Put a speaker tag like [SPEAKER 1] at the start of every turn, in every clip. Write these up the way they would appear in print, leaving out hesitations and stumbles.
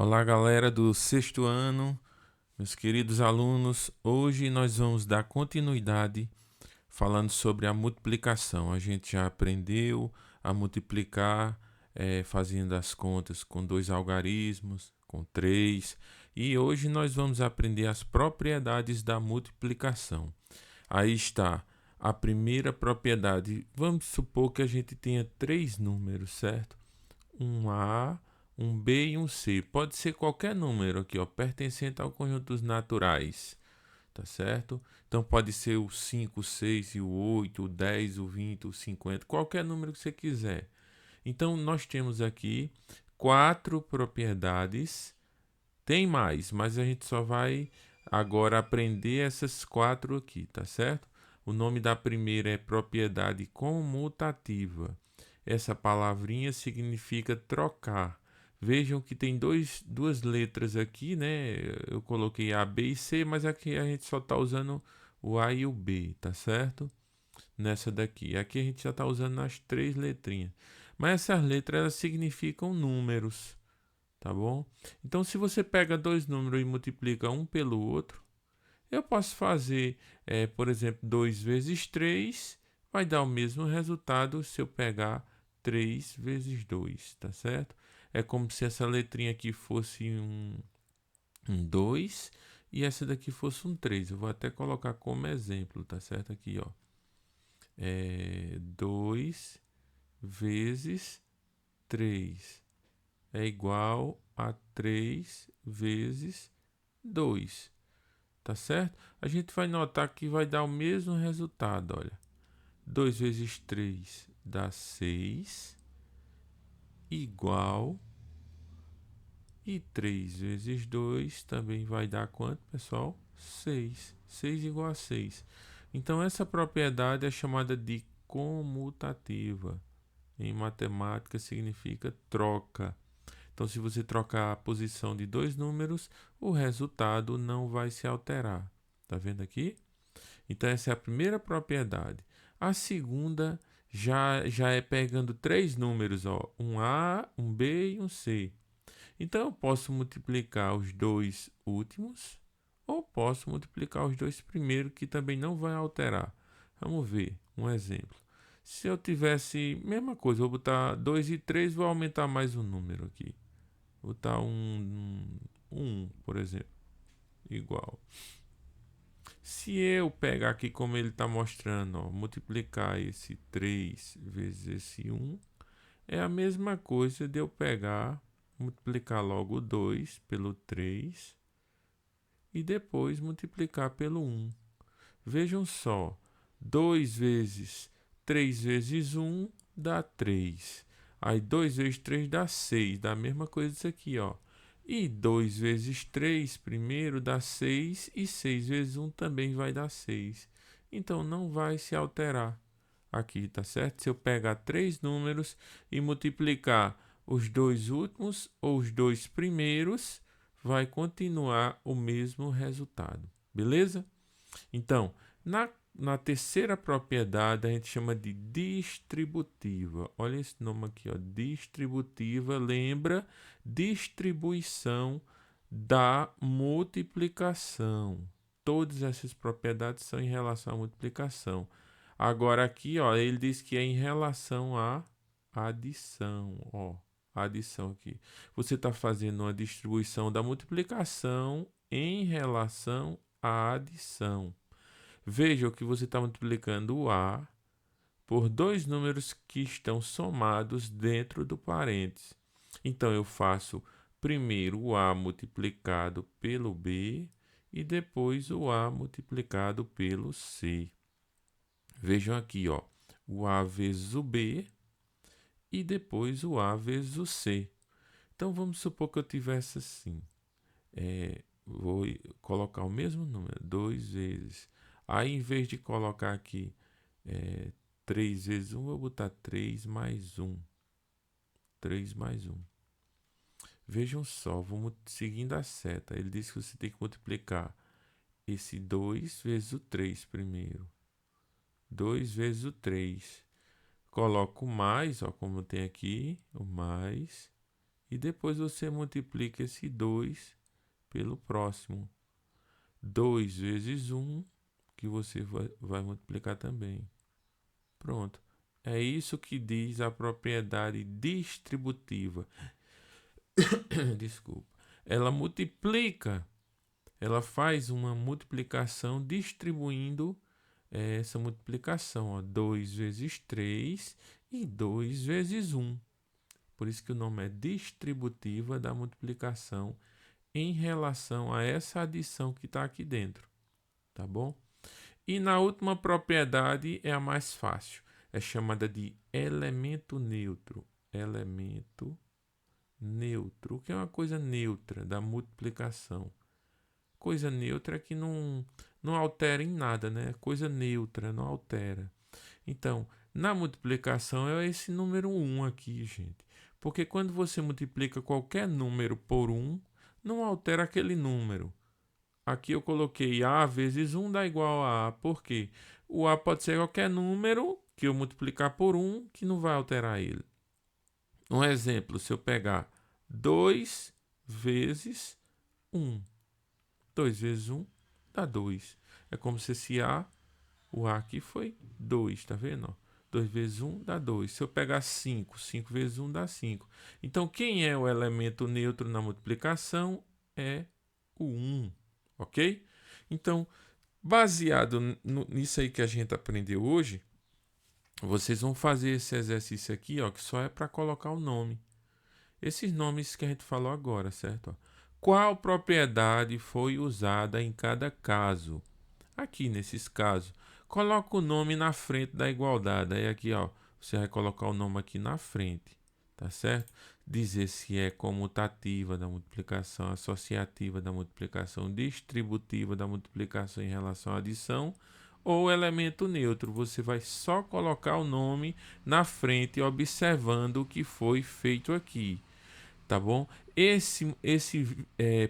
[SPEAKER 1] Olá, galera do sexto ano, meus queridos alunos. Hoje nós vamos dar continuidade falando sobre a multiplicação. A gente já aprendeu a multiplicar fazendo as contas com dois algarismos, com três, e hoje nós vamos aprender as propriedades da multiplicação. Aí está a primeira propriedade. Vamos supor que a gente tenha três números, certo? Um A, um B e um C. Pode ser qualquer número aqui, ó, pertencente ao conjunto dos naturais, tá certo? Então pode ser o 5, o 6 e o 8, o 10, o 20, o 50, qualquer número que você quiser. Então nós temos aqui quatro propriedades. Tem mais, mas a gente só vai agora aprender essas quatro aqui, tá certo? O nome da primeira é propriedade comutativa. Essa palavrinha significa trocar. Vejam que tem duas letras aqui, né? Eu coloquei A, B e C, mas aqui a gente só está usando o A e o B, tá certo? Nessa daqui. Aqui a gente já está usando as três letrinhas. Mas essas letras elas significam números, tá bom? Então, se você pega dois números e multiplica um pelo outro, eu posso fazer, por exemplo, 2 vezes 3 vai dar o mesmo resultado se eu pegar 3 vezes 2, tá certo? É como se essa letrinha aqui fosse um 2 e essa daqui fosse um 3. Eu vou até colocar como exemplo, tá certo? Aqui, ó. 2 vezes 3 é igual a 3 vezes 2. Tá certo? A gente vai notar que vai dar o mesmo resultado, olha. 2 vezes 3 dá 6, igual. E 3 vezes 2 também vai dar quanto, pessoal? 6. 6 igual a 6. Então, essa propriedade é chamada de comutativa. Em matemática, significa troca. Então, se você trocar a posição de dois números, o resultado não vai se alterar. Tá vendo aqui? Então, essa é a primeira propriedade. A segunda já é pegando três números, ó, um A, um B e um C. Então, eu posso multiplicar os dois últimos ou posso multiplicar os dois primeiros, que também não vai alterar. Vamos ver um exemplo. Se eu tivesse, mesma coisa, vou botar 2 e 3, vou aumentar mais um número aqui. Vou botar por exemplo, igual. Se eu pegar aqui como ele está mostrando, ó, multiplicar esse 3 vezes esse 1, é a mesma coisa de eu pegar, multiplicar logo o 2 pelo 3 e depois multiplicar pelo 1. Vejam só, 2 vezes 3 vezes 1 dá 3. Aí 2 vezes 3 dá 6, dá a mesma coisa isso aqui, ó. E 2 vezes 3 primeiro dá 6 e 6 vezes 1 também vai dar 6. Então não vai se alterar aqui, tá certo? Se eu pegar três números e multiplicar os dois últimos ou os dois primeiros, vai continuar o mesmo resultado, beleza? Então, na terceira propriedade, a gente chama de distributiva. Olha esse nome aqui, ó, distributiva, lembra distribuição da multiplicação. Todas essas propriedades são em relação à multiplicação. Agora aqui, ó, ele diz que é em relação à adição, ó, adição aqui. Você está fazendo uma distribuição da multiplicação em relação à adição. Veja que você está multiplicando o A por dois números que estão somados dentro do parênteses. Então, eu faço primeiro o A multiplicado pelo B e depois o A multiplicado pelo C. Vejam aqui, ó, o A vezes o B e depois o A vezes o C. Então, vamos supor que eu tivesse assim. Vou colocar o mesmo número, 2 vezes. Aí, em vez de colocar aqui 3 vezes 1, vou botar 3 mais 1. 3 mais 1. Vejam só, vamos seguindo a seta. Ele diz que você tem que multiplicar esse 2 vezes o 3 primeiro. 2 vezes o 3. Coloco o mais, ó, como tem aqui, o mais. E depois você multiplica esse 2 pelo próximo. 2 vezes 1, que você vai multiplicar também. Pronto. É isso que diz a propriedade distributiva. Desculpa. Ela multiplica, ela faz uma multiplicação distribuindo essa multiplicação. Ó, 2 vezes 3 e 2 vezes 1. Por isso que o nome é distributiva da multiplicação em relação a essa adição que está aqui dentro. Tá bom? E na última propriedade é a mais fácil. É chamada de elemento neutro. Elemento neutro. O que é uma coisa neutra da multiplicação? Coisa neutra é que não altera em nada, né? Coisa neutra, não altera. Então, na multiplicação é esse número 1 aqui, gente. Porque quando você multiplica qualquer número por 1, não altera aquele número. Aqui eu coloquei A vezes 1 dá igual a A. Por quê? O A pode ser qualquer número que eu multiplicar por 1 que não vai alterar ele. Um exemplo, se eu pegar 2 vezes 1. 2 vezes 1 dá 2. É como se esse A, o A aqui foi 2, tá vendo? 2 vezes 1 dá 2. Se eu pegar 5, 5 vezes 1 dá 5. Então, quem é o elemento neutro na multiplicação é o 1, ok? Então, baseado nisso aí que a gente aprendeu hoje, vocês vão fazer esse exercício aqui, ó, que só é para colocar o nome. Esses nomes que a gente falou agora, certo? Ó. Qual propriedade foi usada em cada caso? Aqui nesses casos, coloca o nome na frente da igualdade. Aí aqui, ó, você vai colocar o nome aqui na frente, tá certo? Dizer se é comutativa da multiplicação, associativa da multiplicação, distributiva da multiplicação em relação à adição ou elemento neutro. Você vai só colocar o nome na frente, observando o que foi feito aqui. Tá bom? Esse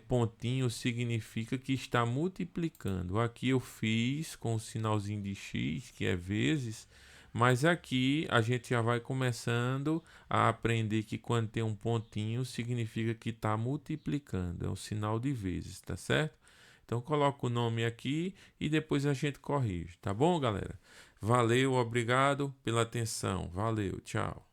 [SPEAKER 1] pontinho significa que está multiplicando. Aqui eu fiz com o sinalzinho de x, que é vezes, mas aqui a gente já vai começando a aprender que quando tem um pontinho significa que está multiplicando. É um sinal de vezes, tá certo? Então coloca o nome aqui e depois a gente corrige, tá bom, galera? Valeu, obrigado pela atenção. Valeu, tchau.